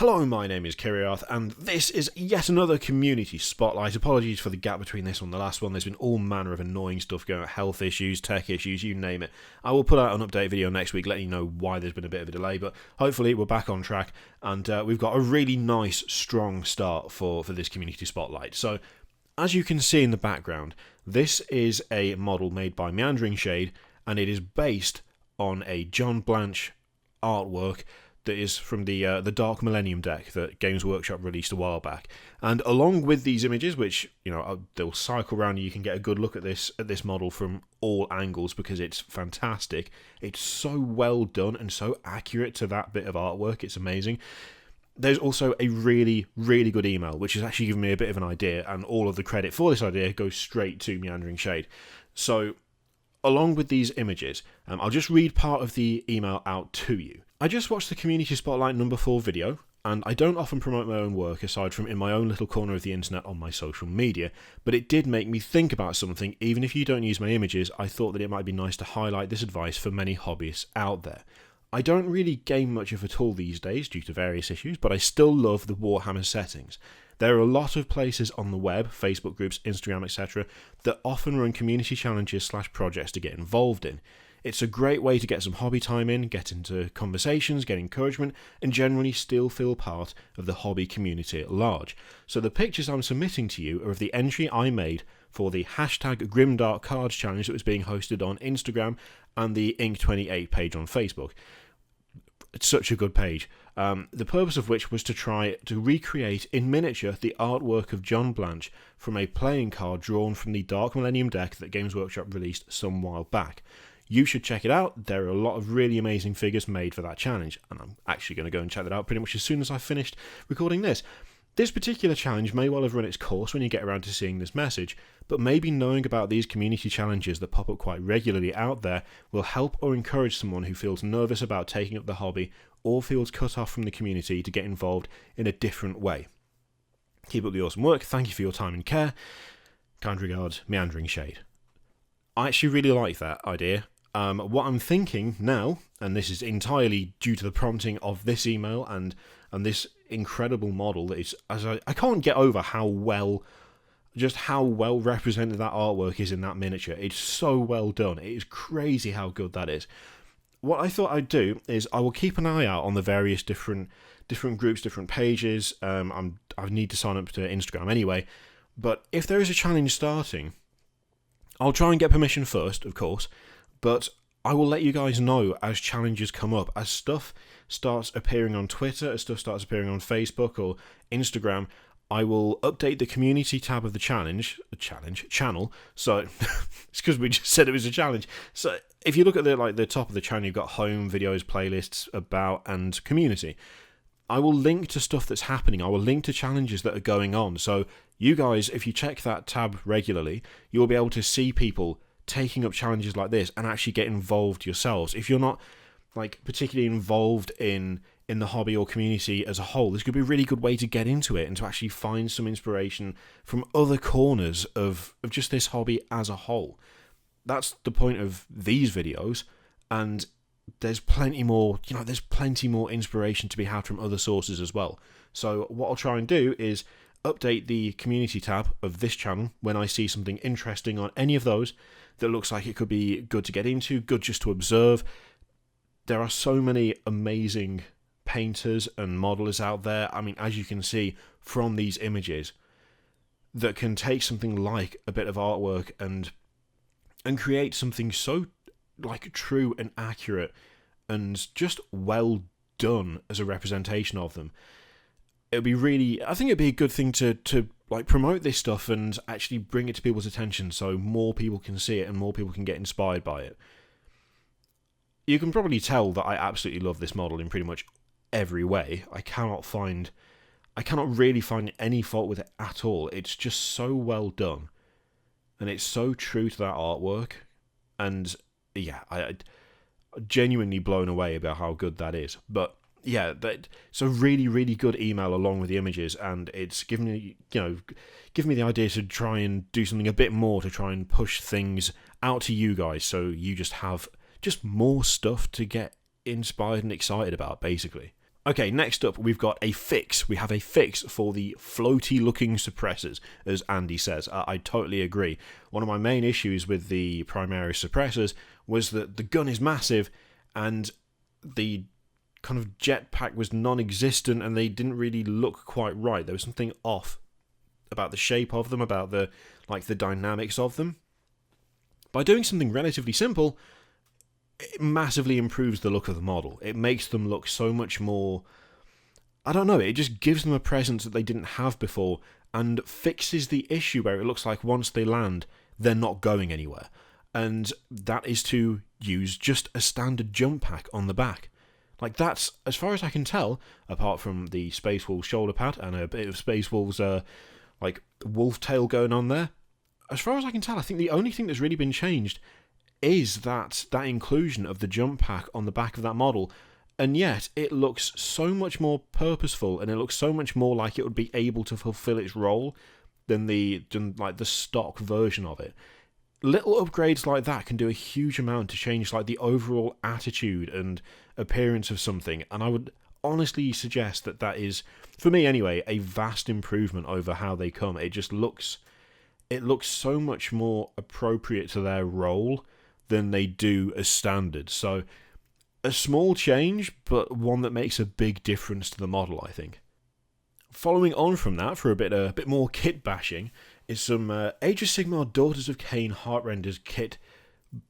Hello, my name is Kiriarth, and this is yet another community spotlight. Apologies for the gap between this one and the last one. There's been all manner of annoying stuff going on, health issues, tech issues, you name it. I will put out an update video next week letting you know why there's been a bit of a delay, but hopefully we're back on track, and we've got a really nice, strong start for this community spotlight. So, as you can see in the background, this is a model made by Meandering Shade, and it is based on a John Blanch artwork that is from the Dark Millennium deck that Games Workshop released a while back. And along with these images, which they'll cycle around, and you can get a good look at this model from all angles because it's fantastic. It's so well done and so accurate to that bit of artwork. It's amazing. There's also a really, really good email, which has actually given me a bit of an idea, and all of the credit for this idea goes straight to Meandering Shade. So, along with these images, I'll just read part of the email out to you. I just watched the Community Spotlight number 4 video, and I don't often promote my own work aside from in my own little corner of the internet on my social media, but it did make me think about something. Even if you don't use my images, I thought that it might be nice to highlight this advice for many hobbyists out there. I don't really game much of it all these days due to various issues, but I still love the Warhammer settings. There are a lot of places on the web, Facebook groups, Instagram, etc., that often run community challenges / projects to get involved in. It's a great way to get some hobby time in, get into conversations, get encouragement, and generally still feel part of the hobby community at large. So the pictures I'm submitting to you are of the entry I made for the hashtag Grimdark Cards Challenge that was being hosted on Instagram and the Ink28 page on Facebook. It's such a good page. The purpose of which was to try to recreate in miniature the artwork of John Blanch from a playing card drawn from the Dark Millennium deck that Games Workshop released some while back. You should check it out. There are a lot of really amazing figures made for that challenge, and I'm actually going to go and check that out pretty much as soon as I've finished recording this. This particular challenge may well have run its course when you get around to seeing this message, but maybe knowing about these community challenges that pop up quite regularly out there will help or encourage someone who feels nervous about taking up the hobby or feels cut off from the community to get involved in a different way. Keep up the awesome work. Thank you for your time and care. Kind regards, Meandering Shade. I actually really like that idea. What I'm thinking now, and this is entirely due to the prompting of this email and this incredible model that is, I can't get over how well represented that artwork is in that miniature. It's so well done. It is crazy how good that is. What I thought I'd do is I will keep an eye out on the various different groups, different pages. I need to sign up to Instagram anyway, but if there is a challenge starting, I'll try and get permission first, of course. But I will let you guys know as challenges come up, as stuff starts appearing on Twitter, as stuff starts appearing on Facebook or Instagram. I will update the community tab of the channel. So it's because we just said it was a challenge. So if you look at the top of the channel, you've got home, videos, playlists, about, and community. I will link to stuff that's happening. I will link to challenges that are going on. So you guys, if you check that tab regularly, you will be able to see people taking up challenges like this and actually get involved yourselves. If you're not particularly involved in the hobby or community as a whole, this could be a really good way to get into it and to actually find some inspiration from other corners of just this hobby as a whole. That's the point of these videos, and there's plenty more inspiration to be had from other sources as well. So what I'll try and do is update the community tab of this channel when I see something interesting on any of those that looks like it could be good to get into, good just to observe. There are so many amazing painters and modelers out there. I mean, as you can see from these images, that can take something like a bit of artwork and create something so true and accurate and just well done as a representation of them. I think it'd be a good thing to promote this stuff and actually bring it to people's attention so more people can see it and more people can get inspired by it. You can probably tell that I absolutely love this model in pretty much every way. I cannot really find any fault with it at all. It's just so well done, and it's so true to that artwork. And yeah, I'm genuinely blown away about how good that is. But yeah, it's a really, really good email along with the images, and it's given me the idea to try and do something a bit more to try and push things out to you guys, so you just have more stuff to get inspired and excited about, basically. Okay, next up we've got a fix. We have a fix for the floaty looking suppressors, as Andy says. I totally agree. One of my main issues with the Primaris suppressors was that the gun is massive and the kind of jetpack was non-existent and they didn't really look quite right. There was something off about the shape of them, about the dynamics of them. By doing something relatively simple, it massively improves the look of the model. It makes them look so much more, I don't know, it just gives them a presence that they didn't have before and fixes the issue where it looks like once they land, they're not going anywhere. And that is to use just a standard jump pack on the back. Like, that's, as far as I can tell, apart from the Space Wolves shoulder pad and a bit of Space Wolves, wolf tail going on there, as far as I can tell, I think the only thing that's really been changed is that inclusion of the jump pack on the back of that model, and yet it looks so much more purposeful and it looks so much more like it would be able to fulfill its role than the stock version of it. Little upgrades like that can do a huge amount to change like the overall attitude and appearance of something, and I would honestly suggest that is, for me anyway, a vast improvement over how they come. It looks so much more appropriate to their role than they do as standard. So a small change, but one that makes a big difference to the model, I think. Following on from that, for a bit more kit bashing, is some Age of Sigmar Daughters of Kane Heartrenders kit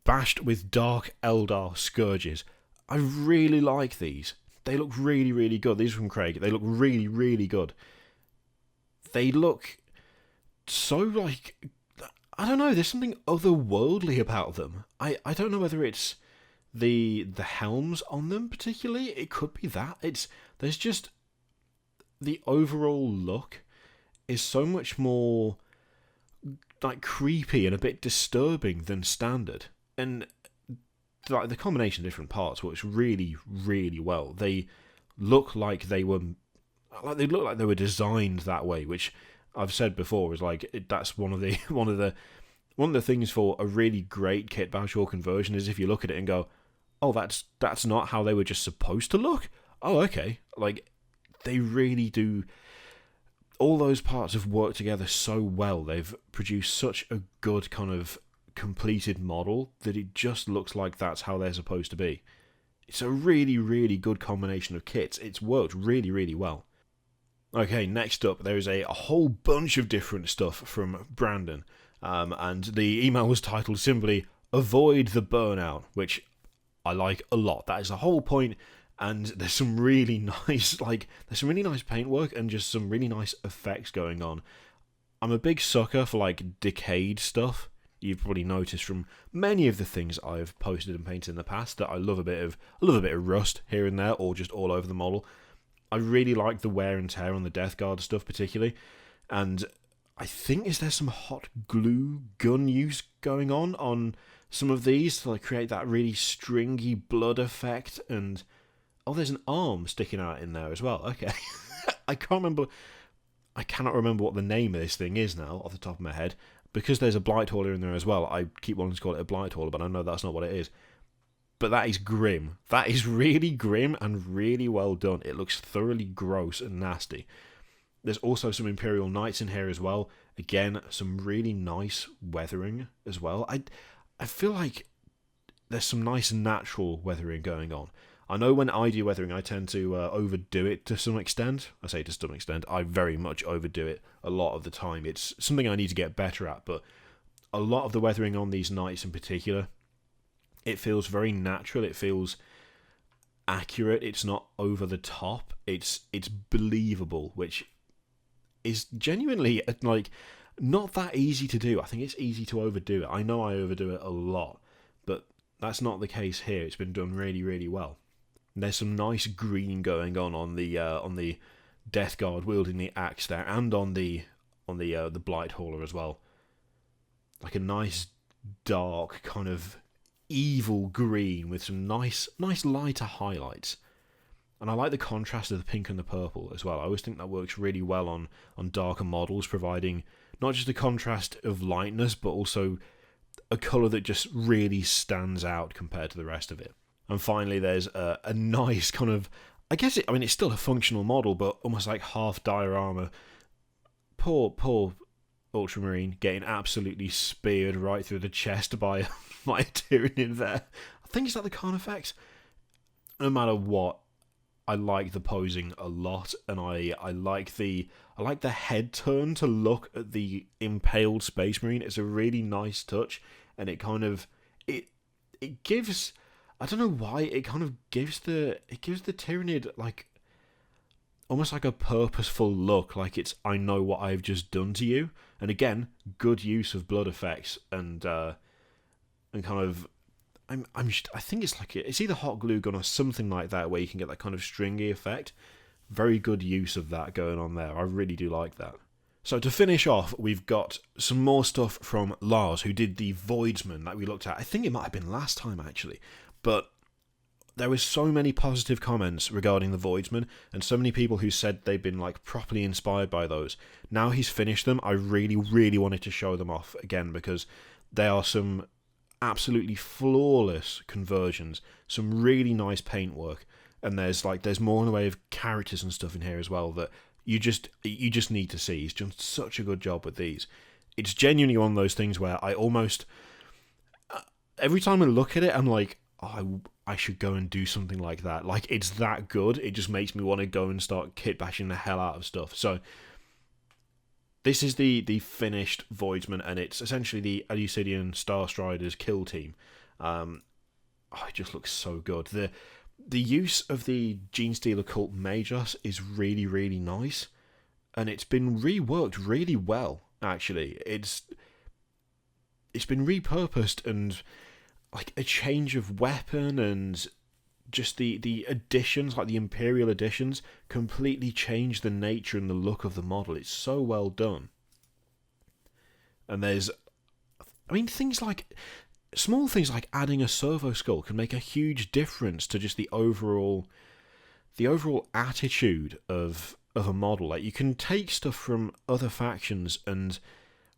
bashed with Dark Eldar Scourges. I really like these. They look really, really good. These are from Craig. They look really, really good. They look so like, I don't know, there's something otherworldly about them. I don't know whether it's the helms on them particularly. It could be that. There's just, the overall look is so much more like creepy and a bit disturbing than standard. And like the combination of different parts works really, really well. They look like they were designed that way, which I've said before is like, that's one of the things for a really great kit bash or conversion is if you look at it and go, oh, that's not how they were just supposed to look. Oh, okay. Like, they really do. All those parts have worked together so well. They've produced such a good kind of completed model that it just looks like that's how they're supposed to be. It's a really, really good combination of kits. It's worked really, really well. Okay, next up, there is a whole bunch of different stuff from Brandon. And the email was titled simply, Avoid the Burnout, which I like a lot. That is the whole point. And there's some really nice, there's some really nice paintwork and just some really nice effects going on. I'm a big sucker for, decayed stuff. You've probably noticed from many of the things I've posted and painted in the past that I love a bit of rust here and there, or just all over the model. I really like the wear and tear on the Death Guard stuff particularly. And I think, is there some hot glue gun use going on some of these to create that really stringy blood effect? And oh, there's an arm sticking out in there as well. Okay. I cannot remember what the name of this thing is now off the top of my head. Because there's a blight hauler in there as well, I keep wanting to call it a blight hauler, but I know that's not what it is. But that is grim. That is really grim and really well done. It looks thoroughly gross and nasty. There's also some Imperial Knights in here as well. Again, some really nice weathering as well. I feel like there's some nice natural weathering going on. I know when I do weathering, I tend to overdo it to some extent. I say to some extent, I very much overdo it a lot of the time. It's something I need to get better at, but a lot of the weathering on these knights in particular, it feels very natural. It feels accurate. It's not over the top. It's believable, which is genuinely not that easy to do. I think it's easy to overdo it. I know I overdo it a lot, but that's not the case here. It's been done really, really well. There's some nice green going on the Death Guard wielding the axe there, and on the Blight Hauler as well. Like a nice dark kind of evil green with some nice lighter highlights. And I like the contrast of the pink and the purple as well. I always think that works really well on darker models, providing not just a contrast of lightness, but also a colour that just really stands out compared to the rest of it. And finally, there's a nice kind of I guess I mean, it's still a functional model, but almost like half diorama. Poor Ultramarine getting absolutely speared right through the chest by my Tyranid there. I think it's like the Carnifex. No matter what, I like the posing a lot, and I like the head turn to look at the impaled Space Marine. It's a really nice touch, and it kind of it gives, I don't know why, it kind of gives the Tyranid like almost like a purposeful look, like it's, I know what I've just done to you. And again, good use of blood effects and kind of, I think it's like it's either hot glue gun or something like that, where you can get that kind of stringy effect. Very good use of that going on there. I really do like that. So to finish off, we've got some more stuff from Lars, who did the Voidsmen that we looked at. I think it might have been last time actually, but there was so many positive comments regarding the Voidsmen, and so many people who said they've been like properly inspired by those. Now he's finished them, I really, really wanted to show them off again, because they are some absolutely flawless conversions, some really nice paintwork, and there's more in the way of characters and stuff in here as well that you just need to see. He's done such a good job with these. It's genuinely one of those things where I almost, every time I look at it, I'm like, oh, I should go and do something like that. Like, it's that good. It just makes me want to go and start kit bashing the hell out of stuff. So this is the finished Voidsman, and it's essentially the Eleusidian Star Striders kill team. It just looks so good. The use of the Genestealer Cult Magos is really, really nice, and it's been reworked really well, actually. It's been repurposed, and like a change of weapon and just the additions, like the Imperial additions, completely change the nature and the look of the model. It's so well done. And there's, I mean, small things like adding a servo skull can make a huge difference to just the overall attitude of a model. Like, you can take stuff from other factions and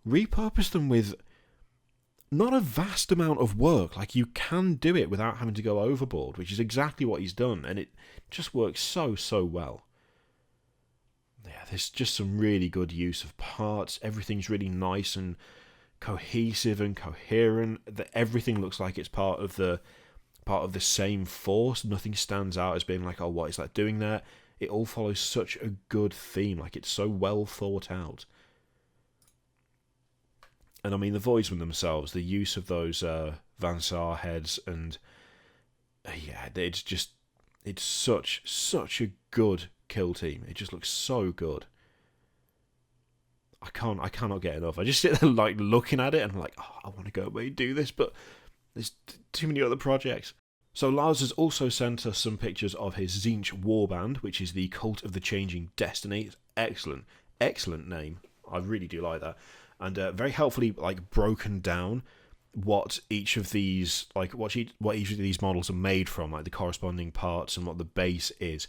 repurpose them with not a vast amount of work. Like, you can do it without having to go overboard, which is exactly what he's done, and it just works so well. Yeah, there's just some really good use of parts. Everything's really nice and cohesive and coherent. Everything looks like it's part of the same force. Nothing stands out as being like, oh, what is that doing there? It all follows such a good theme. Like, it's so well thought out. And I mean, the Voidsmen themselves, the use of those Vansar heads, and yeah, it's such a good kill team. It just looks so good. I cannot get enough. I just sit there like looking at it and I'm like, oh, I want to go away and do this, but there's too many other projects. So Lars has also sent us some pictures of his Tzeentch Warband, which is the Cult of the Changing Destiny. It's excellent name. I really do like that. And very helpfully like broken down what each of these what each of these models are made from, like the corresponding parts and what the base is.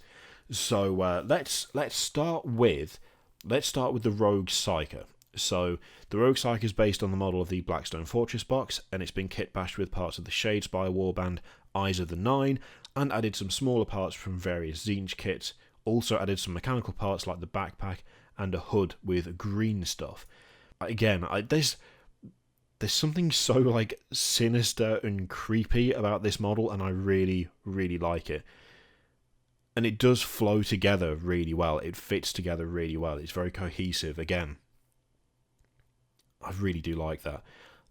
So let's start with the Rogue Psyker. So the Rogue Psyker is based on the model of the Blackstone Fortress box, and it's been kit bashed with parts of the Shadespire Warband, Eyes of the Nine, and added some smaller parts from various Tzeentch kits. Also added some mechanical parts like the backpack and a hood with green stuff. Again, there's something so like sinister and creepy about this model, and I really, really like it. And it does flow together really well. It fits together really well. It's very cohesive. Again, I really do like that.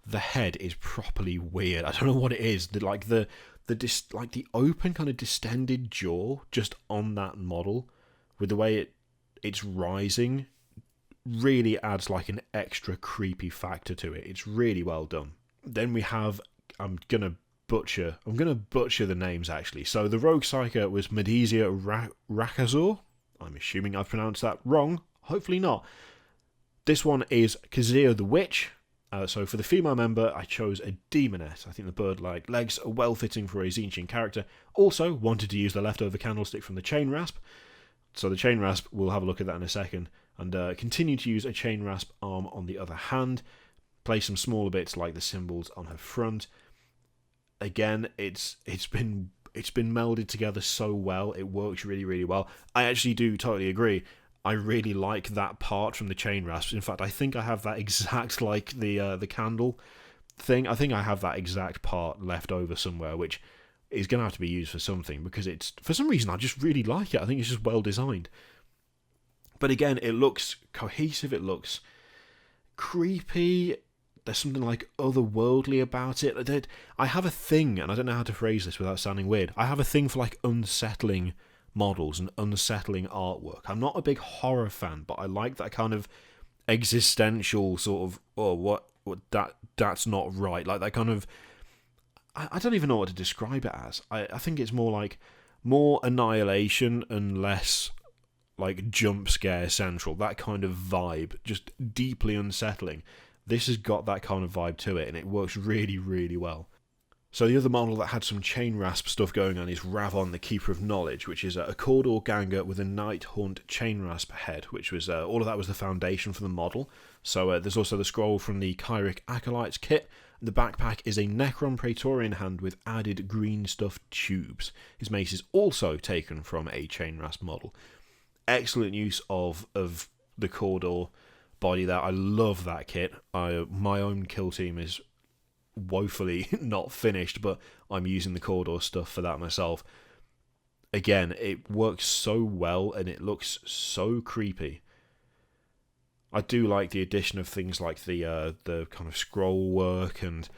The head is properly weird. I don't know what it is. The open kind of distended jaw just on that model, with the way it's rising, really adds like an extra creepy factor to it. It's really well done. Then we have, I'm gonna butcher the names actually. So the Rogue Psyker was Medizia Rakazor. I'm assuming I've pronounced that wrong. Hopefully not. This one is Kazir the Witch. So for the female member, I chose a Demoness. I think the bird-like legs are well-fitting for a Tzeentchian character. Also, wanted to use the leftover candlestick from the Chain Rasp. So the Chain Rasp, we'll have a look at that in a second. And continue to use a Chain Rasp arm on the other hand. Place some smaller bits like the symbols on her front. Again, it's been it's been melded together so well. It works really, really well. I actually do totally agree. I really like that part from the chain rasps. In fact, I think I have that exact, like the candle thing. I think I have that exact part left over somewhere, which is going to have to be used for something, because it's, for some reason, I just really like it. I think it's just well designed. But again, it looks cohesive. It looks creepy. There's something like otherworldly about it. I have a thing, and I don't know how to phrase this without sounding weird. I have a thing for like unsettling models and unsettling artwork. I'm not a big horror fan, but I like that kind of existential sort of, oh, what that's not right. Like that kind of, I don't even know what to describe it as. I think it's more like more annihilation and less like jump scare central. That kind of vibe, just deeply unsettling. This has got that kind of vibe to it, and it works really, really well. So the other model that had some chain rasp stuff going on is Ravon, the Keeper of Knowledge, which is a Corridor Ganger with a Night Hunt chain rasp head, which was all of that was the foundation for the model. So there's also the scroll from the Kyric Acolytes kit. The backpack is a Necron Praetorian hand with added green stuffed tubes. His mace is also taken from a chain rasp model. Excellent use of the Corridor body there. I love that kit. My own kill team is woefully not finished, but I'm using the Corridor stuff for that myself. Again, it works so well and it looks so creepy. I do like the addition of things like the kind of scroll work, and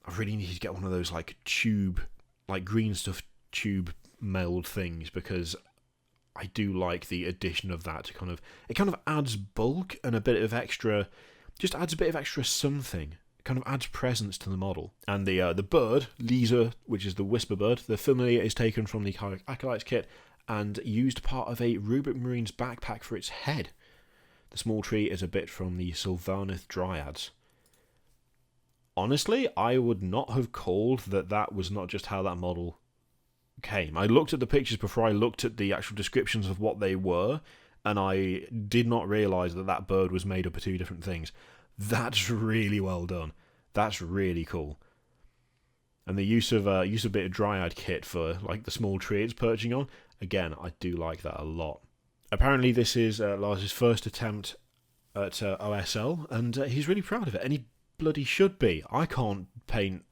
I really need to get one of those like tube, like green stuff tube meld things, because I do like the addition of that to kind of, it kind of adds bulk and a bit of extra, just adds a bit of extra something. It kind of adds presence to the model. And the bird, Lisa, which is the Whisper Bird, the familiar is taken from the Kyric Acolytes kit and used part of a Rubric Marine's backpack for its head. The small tree is a bit from the Sylvaneth Dryads. Honestly, I would not have called that was not just how that model came. I looked at the pictures before I looked at the actual descriptions of what they were, and I did not realise that bird was made up of two different things. That's really well done. That's really cool. And the use of a bit of Dryad kit for like the small tree it's perching on, again, I do like that a lot. Apparently this is Lars' first attempt at OSL, and he's really proud of it, and he bloody should be. I can't paint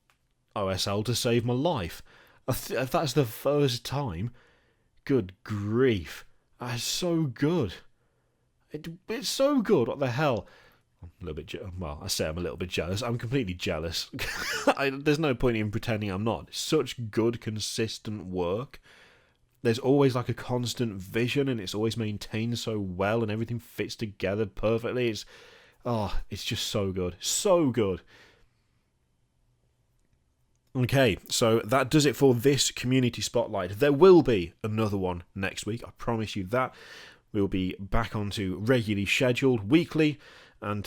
OSL to save my life. If that's the first time, good grief. That's so good. It's so good. What the hell? I'm a little bit I say I'm a little bit jealous. I'm completely jealous. There's no point in pretending I'm not. It's such good, consistent work. There's always like a constant vision, and it's always maintained so well, and everything fits together perfectly. It's just so good. So good. Okay, so that does it for this community spotlight. There will be another one next week, I promise you that. We'll be back onto regularly scheduled weekly, and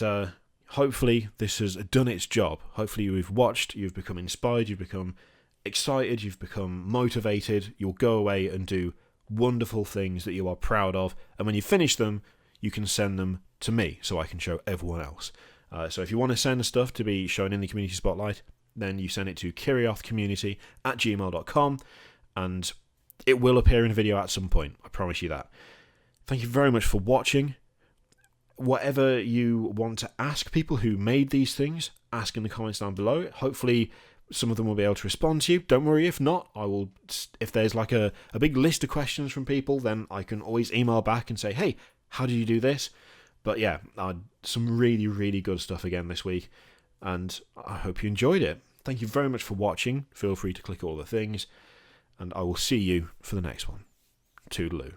hopefully this has done its job. Hopefully you've watched, you've become inspired, you've become excited, you've become motivated. You'll go away and do wonderful things that you are proud of, and when you finish them, you can send them to me so I can show everyone else. So if you want to send stuff to be shown in the community spotlight, then you send it to kiriothcommunity@gmail.com, and it will appear in a video at some point. I promise you that. Thank you very much for watching. Whatever you want to ask people who made these things, ask in the comments down below. Hopefully some of them will be able to respond to you. Don't worry if not. I will. If there's like a big list of questions from people, then I can always email back and say, hey, how did you do this? But yeah, some really, really good stuff again this week, and I hope you enjoyed it. Thank you very much for watching. Feel free to click all the things, and I will see you for the next one. Toodaloo.